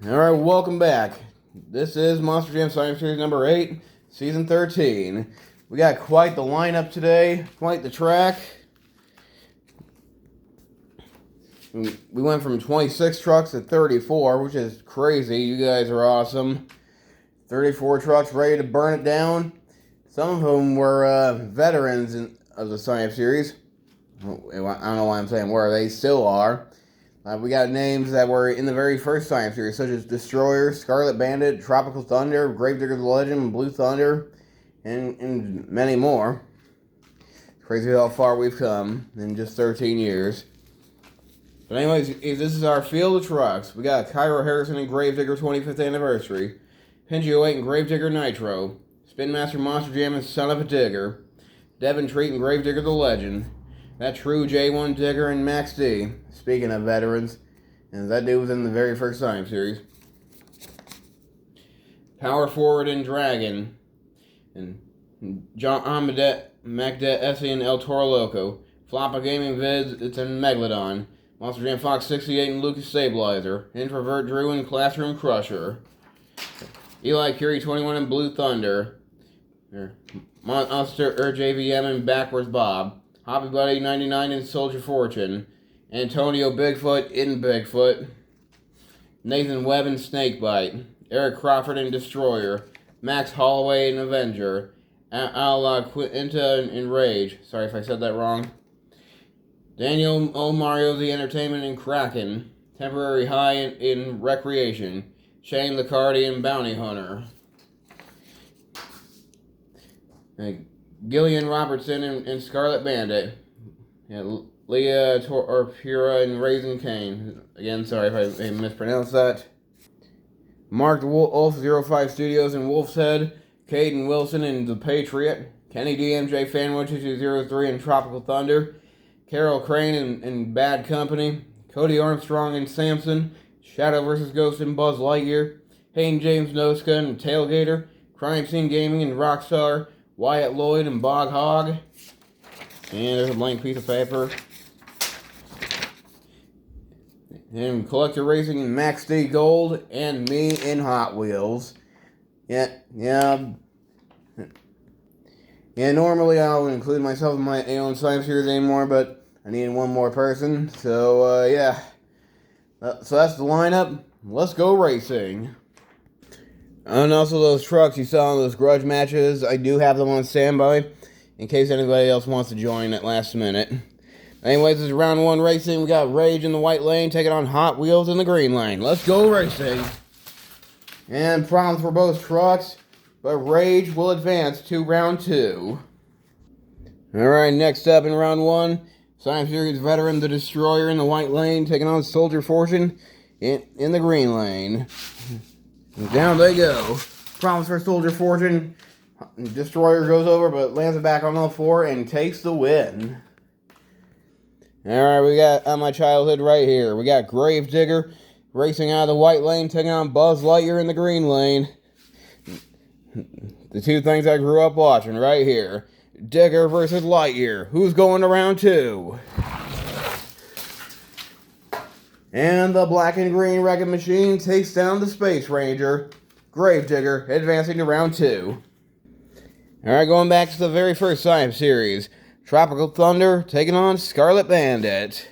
Alright, welcome back. This is Monster Jam Science Series number 8, Season 13. We got quite the lineup today, quite the track. We went from 26 trucks to 34, which is crazy. You guys are awesome. 34 trucks ready to burn it down. Some of them were veterans of the Science Series. I don't know why I'm saying were. They still are. We got names that were in the very first Science Series, such as Destroyer, Scarlet Bandit, Tropical Thunder, Gravedigger the Legend, Blue Thunder, and many more. It's crazy how far we've come in just 13 years. But anyways, this is our field of trucks. We got Cairo Harrison and Gravedigger 25th Anniversary, Pinji 08 and Gravedigger Nitro, Spin Master Monster Jam and Son of a Digger, Devin Treat and Gravedigger the Legend, that True J1 Digger and Max D. Speaking of veterans, and that dude was in the very first Science Series. Power Forward and Dragon, and John Amadet, Magdet Essie and El Toro Loco, Floppa Gaming Vids, it's in Megalodon, Monster Jam Fox 68 and Lucas Stabilizer, Introvert Drew and Classroom Crusher, Eli Curie 21 and Blue Thunder, Monster JVM and Backwards Bob, Hobby Buddy 99 and Soldier Fortune, Antonio Bigfoot in Bigfoot, Nathan Webb and Snakebite, Eric Crawford and Destroyer, Max Holloway and Avenger, Al Quinta and Rage, sorry if I said that wrong, Daniel O. Mario the Entertainment and Kraken, Temporary High in Recreation, Shane Licardi and Bounty Hunter, Gillian Robertson and Scarlet Bandit, Leah Torpura and Raisin Cane. Again, sorry if I mispronounced that. Mark Wolf 05 Studios and Wolf's Head, Caden Wilson and The Patriot, Kenny DMJ Fanwood 2203 and Tropical Thunder, Carol Crane and Bad Company, Cody Armstrong and Samson, Shadow vs. Ghost and Buzz Lightyear, Hayden James Noska and Tailgater, Crime Scene Gaming and Rockstar, Wyatt Lloyd and Bog Hog, and there's a blank piece of paper. And Collector Racing and Max D Gold, and me in Hot Wheels. Yeah. Normally I don't include myself in my own Science Series anymore, but I needed one more person. So yeah. So that's the lineup. Let's go racing. And also those trucks you saw in those grudge matches, I do have them on standby in case anybody else wants to join at last minute. Anyways, this is round 1 racing. We got Rage in the white lane taking on Hot Wheels in the green lane. Let's go racing. And problems for both trucks, but Rage will advance to round 2. Alright, next up in round 1, Science Series veteran The Destroyer in the white lane taking on Soldier Fortune in the green lane. And down they go. Problems for Soldier Fortune. Destroyer goes over, but lands it back on all 4 and takes the win. Alright, we got my childhood right here. We got Gravedigger racing out of the white lane, taking on Buzz Lightyear in the green lane. The two things I grew up watching right here. Digger versus Lightyear. Who's going to round 2? And the black and green wrecking machine takes down the Space Ranger. Gravedigger advancing to round 2. Alright, going back to the very first Science Series. Tropical Thunder taking on Scarlet Bandit.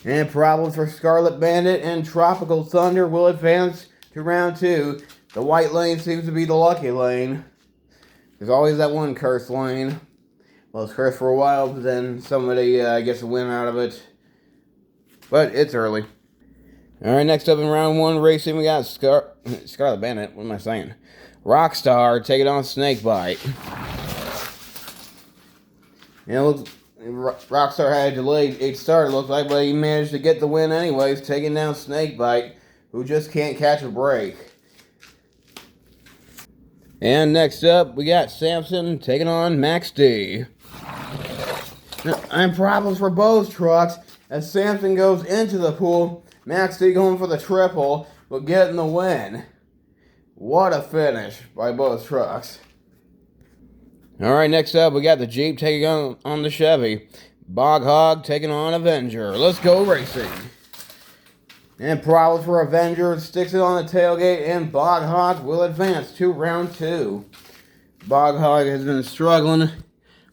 And problems for Scarlet Bandit and Tropical Thunder will advance to round 2. The white lane seems to be the lucky lane. There's always that one cursed lane. Well, it's cursed for a while, but then somebody gets a win out of it. But it's early. Alright, next up in round 1 racing, we got Scarlet Bandit. What am I saying? Rockstar taking on Snakebite. And it looks, Rockstar had a delayed 8 start, it looks like, but he managed to get the win anyways, taking down Snakebite, who just can't catch a break. And next up, we got Samson taking on Max D. And problems for both trucks, as Samson goes into the pool, Max D going for the triple, but getting the win. What a finish by both trucks. Alright, next up, we got the Jeep taking on the Chevy. Bog Hog taking on Avenger. Let's go racing. And problems for Avenger sticks it on the tailgate, and Bog Hog will advance to round 2. Bog Hog has been struggling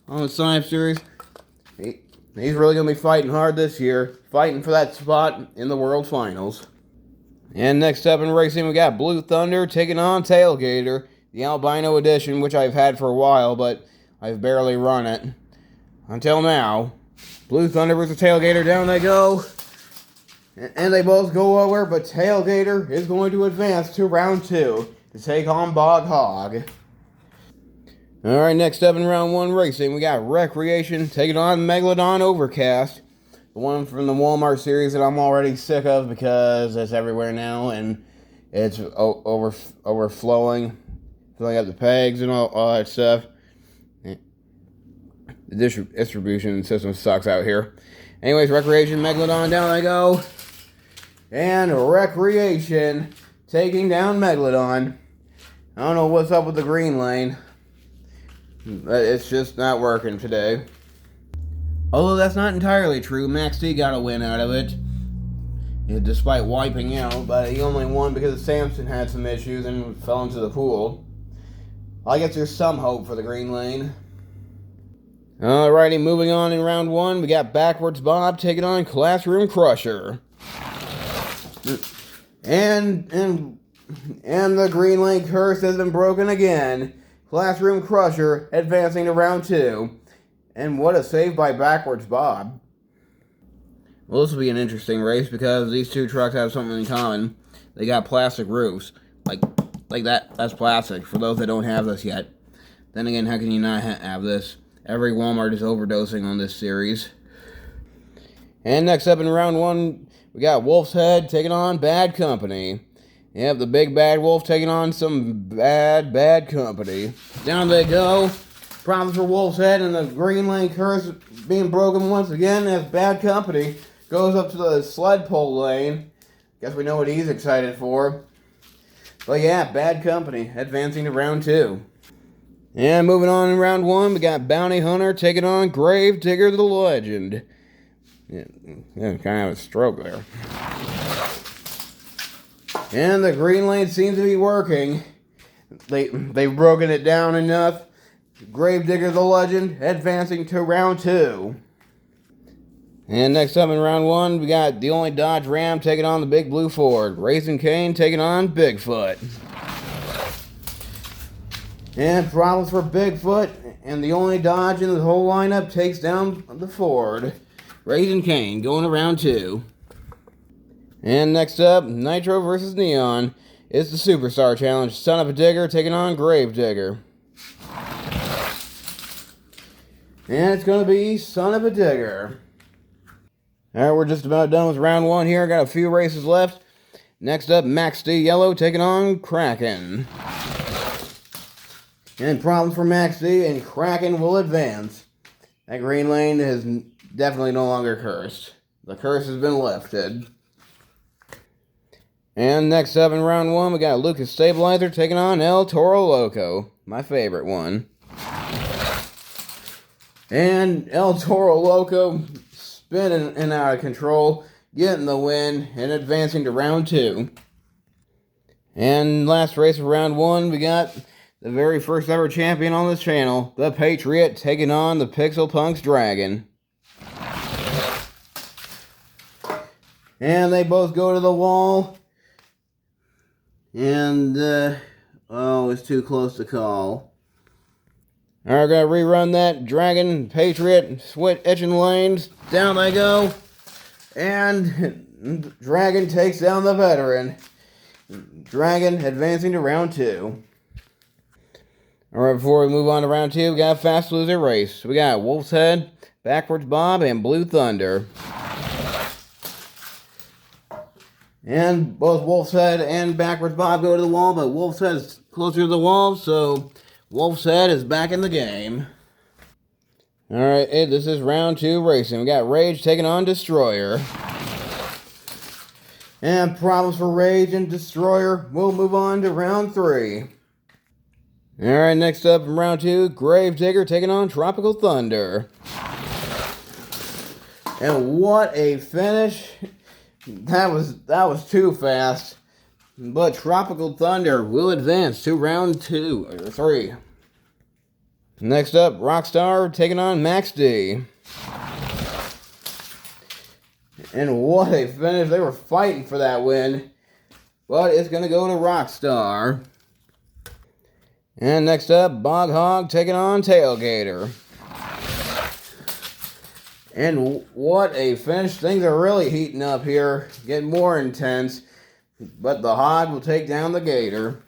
on the Science Series. He's really going to be fighting hard this year, fighting for that spot in the World Finals. And next up in racing, we got Blue Thunder taking on Tailgater, the albino edition, which I've had for a while, but I've barely run it until now. Blue Thunder versus Tailgater, down they go. And they both go over, but Tailgater is going to advance to round 2 to take on Bog Hog. Alright, next up in round 1 racing, we got Recreation taking on Megalodon Overcast. The one from the Walmart series that I'm already sick of because it's everywhere now and it's overflowing, filling up the pegs and all that stuff. The distribution system sucks out here. Anyways, Recreation, Megalodon, down they go. And Recreation taking down Megalodon. I don't know what's up with the green lane. It's just not working today. Although that's not entirely true. Max D got a win out of it. Despite wiping out, but he only won because Samson had some issues and fell into the pool. I guess there's some hope for the green lane. Alrighty, moving on in round 1, we got Backwards Bob taking on Classroom Crusher. And the green lane curse has been broken again. Classroom Crusher advancing to round 2. And what a save by Backwards Bob. Well, this will be an interesting race because these two trucks have something in common. They got plastic roofs. Like that. That's plastic for those that don't have this yet. Then again, how can you not have this? Every Walmart is overdosing on this series. And next up in round 1, we got Wolf's Head taking on Bad Company. Yep, the big bad wolf taking on some bad company. Down they go. Problems for Wolf's Head and the green lane curse being broken once again as Bad Company goes up to the sled pull lane. Guess we know what he's excited for. But yeah, Bad Company advancing to round 2. And moving on in round 1, we got Bounty Hunter taking on Grave Digger the Legend. Yeah, kind of a stroke there. And the green lane seems to be working. They've broken it down enough. Gravedigger the Legend advancing to round 2. And next up in round 1, we got the only Dodge Ram taking on the Big Blue Ford. Raising Cane taking on Bigfoot. And problems for Bigfoot, and the only Dodge in the whole lineup takes down the Ford. Raising Cane going to round 2. And next up, Nitro versus Neon. It's the Superstar Challenge. Son of a Digger taking on Grave Digger. And it's going to be Son of a Digger. Alright, we're just about done with round 1 here. Got a few races left. Next up, Max D Yellow taking on Kraken. And problems for Max D, and Kraken will advance. That green lane is definitely no longer cursed. The curse has been lifted. And next up in round 1, we got Lucas Stabilizer taking on El Toro Loco. My favorite one. And El Toro Loco spinning and out of control, getting the win and advancing to round 2. And last race of round 1, we got the very first ever champion on this channel, the Patriot, taking on the Pixel Punks Dragon. And they both go to the wall. And, it's too close to call. Alright, gotta rerun that. Dragon, Patriot, etching lanes. Down they go. And Dragon takes down the veteran. Dragon advancing to round 2. Alright, before we move on to round 2, we got a Fast Loser race. We got Wolf's Head, Backwards Bob, and Blue Thunder. And both Wolf's Head and Backwards Bob go to the wall, but Wolf's Head is closer to the wall, so Wolf's Head is back in the game. Alright, this is round 2 racing. We got Rage taking on Destroyer. And problems for Rage and Destroyer. We'll move on to round 3. Alright, next up in round 2, Grave Digger taking on Tropical Thunder. And what a finish That was too fast. But Tropical Thunder will advance to round 2 or 3. Next up, Rockstar taking on Max D. And what a finish. They were fighting for that win. But it's going to go to Rockstar. And next up, Bog Hog taking on Tailgater. And what a finish. Things are really heating up here. Getting more intense. But the Hog will take down the Gator.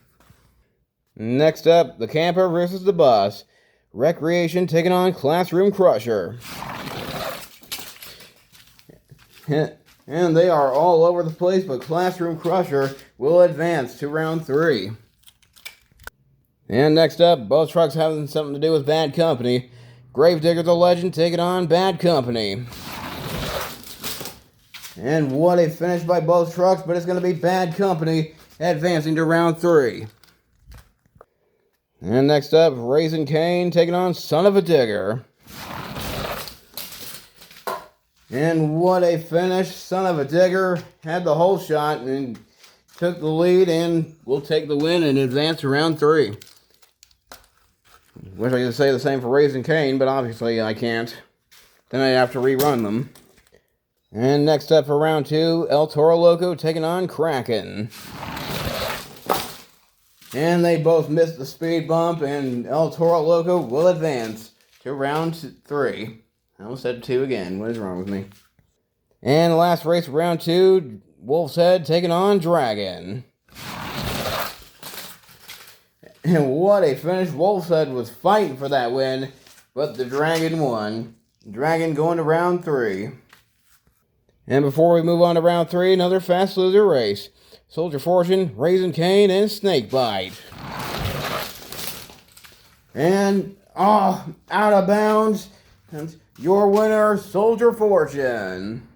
Next up, the Camper versus the Bus. Recreation taking on Classroom Crusher. And they are all over the place, but Classroom Crusher will advance to round 3. And next up, both trucks having something to do with Bad Company. Gravedigger the Legend taking on Bad Company. And what a finish by both trucks, but it's going to be Bad Company advancing to round 3. And next up, Raising Cane taking on Son of a Digger. And what a finish. Son of a Digger had the whole shot and took the lead and will take the win and advance to round 3. Wish I could say the same for Raising Cane, but obviously I can't. Then I have to rerun them. And next up for round 2, El Toro Loco taking on Kraken. And they both missed the speed bump, and El Toro Loco will advance to round 3. I almost said 2 again. What is wrong with me? And the last race of round 2, Wolf's Head taking on Dragon. And what a finish. Wolf's Head was fighting for that win, but the Dragon won. Dragon going to round 3. And before we move on to round 3, another fast loser race. Soldier Fortune, Raising Cane, and Snakebite. And, out of bounds. And your winner, Soldier Fortune.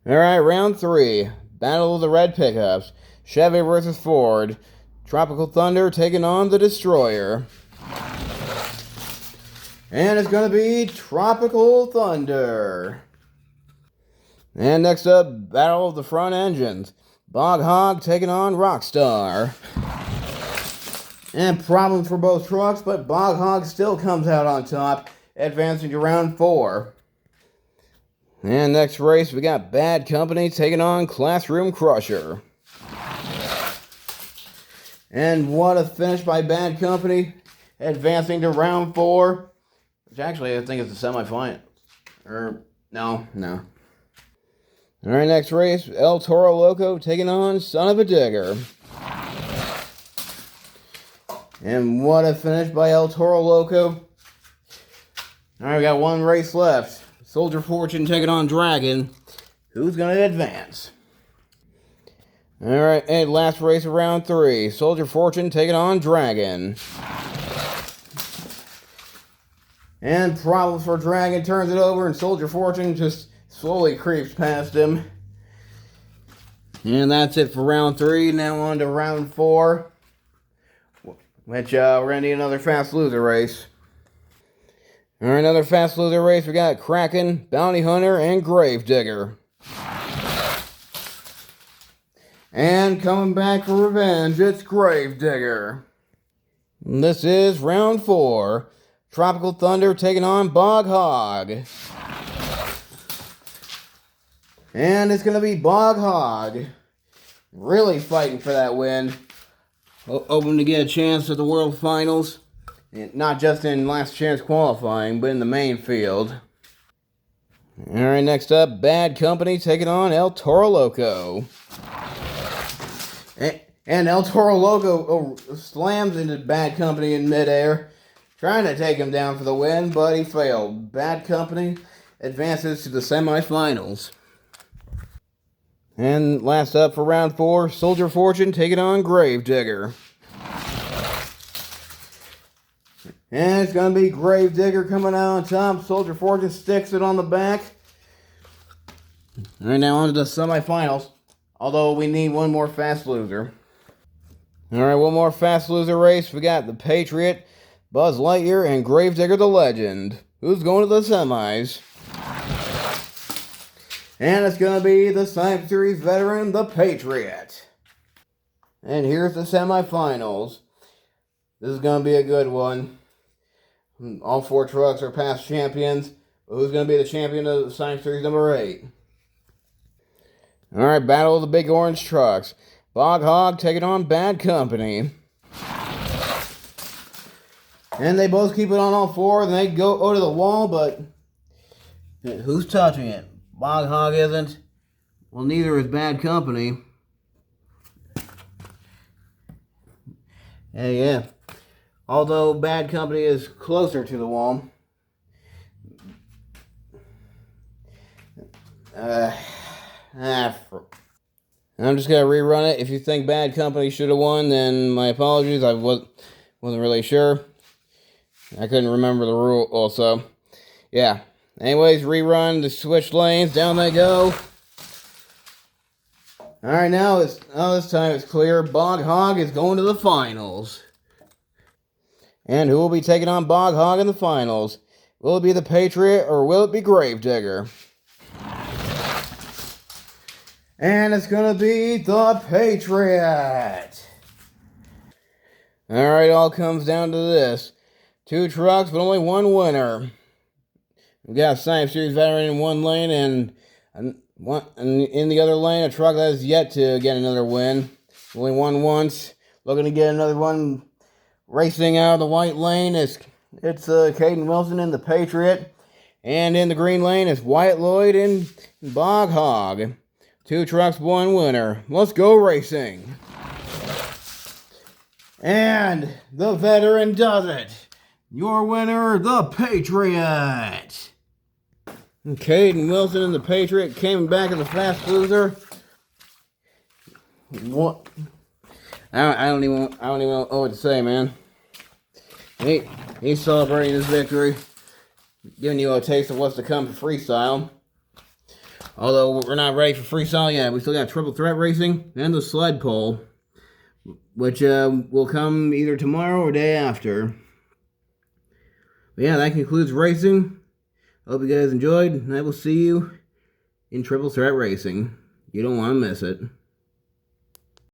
Alright, round 3. Battle of the Red Pickups. Chevy versus Ford. Tropical Thunder taking on the Destroyer. And it's going to be Tropical Thunder. And next up, Battle of the Front Engines. Bog Hog taking on Rockstar. And problems for both trucks, but Bog Hog still comes out on top, advancing to round 4. And next race, we got Bad Company taking on Classroom Crusher. And what a finish by Bad Company, advancing to round 4. Which actually, I think it's the semifinal. No. Alright, next race, El Toro Loco taking on Son of a Digger. And what a finish by El Toro Loco. Alright, we got one race left. Soldier Fortune taking on Dragon. Who's going to advance? Alright, and last race of round 3. Soldier Fortune taking on Dragon. And problems for Dragon, turns it over, and Soldier Fortune just slowly creeps past him. And that's it for round 3. Now on to round 4. Which, we're going to need another fast loser race. Alright, another fast loser race. We got Kraken, Bounty Hunter, and Gravedigger. And coming back for revenge, it's Gravedigger. This is round 4. Tropical Thunder taking on Bog Hog. And it's going to be Bog Hog. Really fighting for that win. Hoping to get a chance at the World Finals. And not just in last chance qualifying, but in the main field. Alright, next up, Bad Company taking on El Toro Loco. And El Toro Loco slams into Bad Company in midair, trying to take him down for the win, but he failed. Bad Company advances to the semifinals. And last up for round 4, Soldier Fortune taking on Gravedigger. And it's going to be Gravedigger coming out on top. Soldier Fortune sticks it on the back. Alright, now on to the semifinals. Although we need one more fast loser. Alright, one more fast loser race. We got the Patriot, Buzz Lightyear, and Gravedigger the Legend. Who's going to the semis? And it's going to be the Science Series veteran, the Patriot. And here's the semifinals. This is going to be a good one. All four trucks are past champions. But who's going to be the champion of the Science Series number 8? Alright, battle of the big orange trucks. Bog Hog taking on Bad Company. And they both keep it on all four, and they go to the wall, but who's touching it? Bog Hog isn't. Well, neither is Bad Company. Yeah. Although Bad Company is closer to the wall. I'm just going to rerun it. If you think Bad Company should have won, then my apologies. I wasn't really sure. I couldn't remember the rule also. Yeah. Anyways, rerun the switch lanes. Down they go. Alright, now this time it's clear. Bog Hog is going to the finals. And who will be taking on Bog Hog in the finals? Will it be the Patriot or will it be Gravedigger? And it's going to be the Patriot. Alright, all comes down to this. 2 trucks, but only 1 winner. We've got a Science Series veteran in one lane, and in the other lane, a truck that has yet to get another win. Only won once. Looking to get another one. Racing out of the white lane, it's Caden Wilson in the Patriot. And in the green lane, it's Wyatt Lloyd and Bog Hog. 2 trucks, 1 winner. Let's go racing. And the veteran does it. Your winner, the Patriot. And Caden Wilson and the Patriot came back as a fast loser. What? I don't even know what to say, man. He's celebrating his victory, giving you a taste of what's to come for freestyle. Although we're not ready for freestyle yet, we still got triple threat racing and the sled pull, which will come either tomorrow or day after. But yeah, that concludes racing. Hope you guys enjoyed, and I will see you in triple threat racing. You don't want to miss it.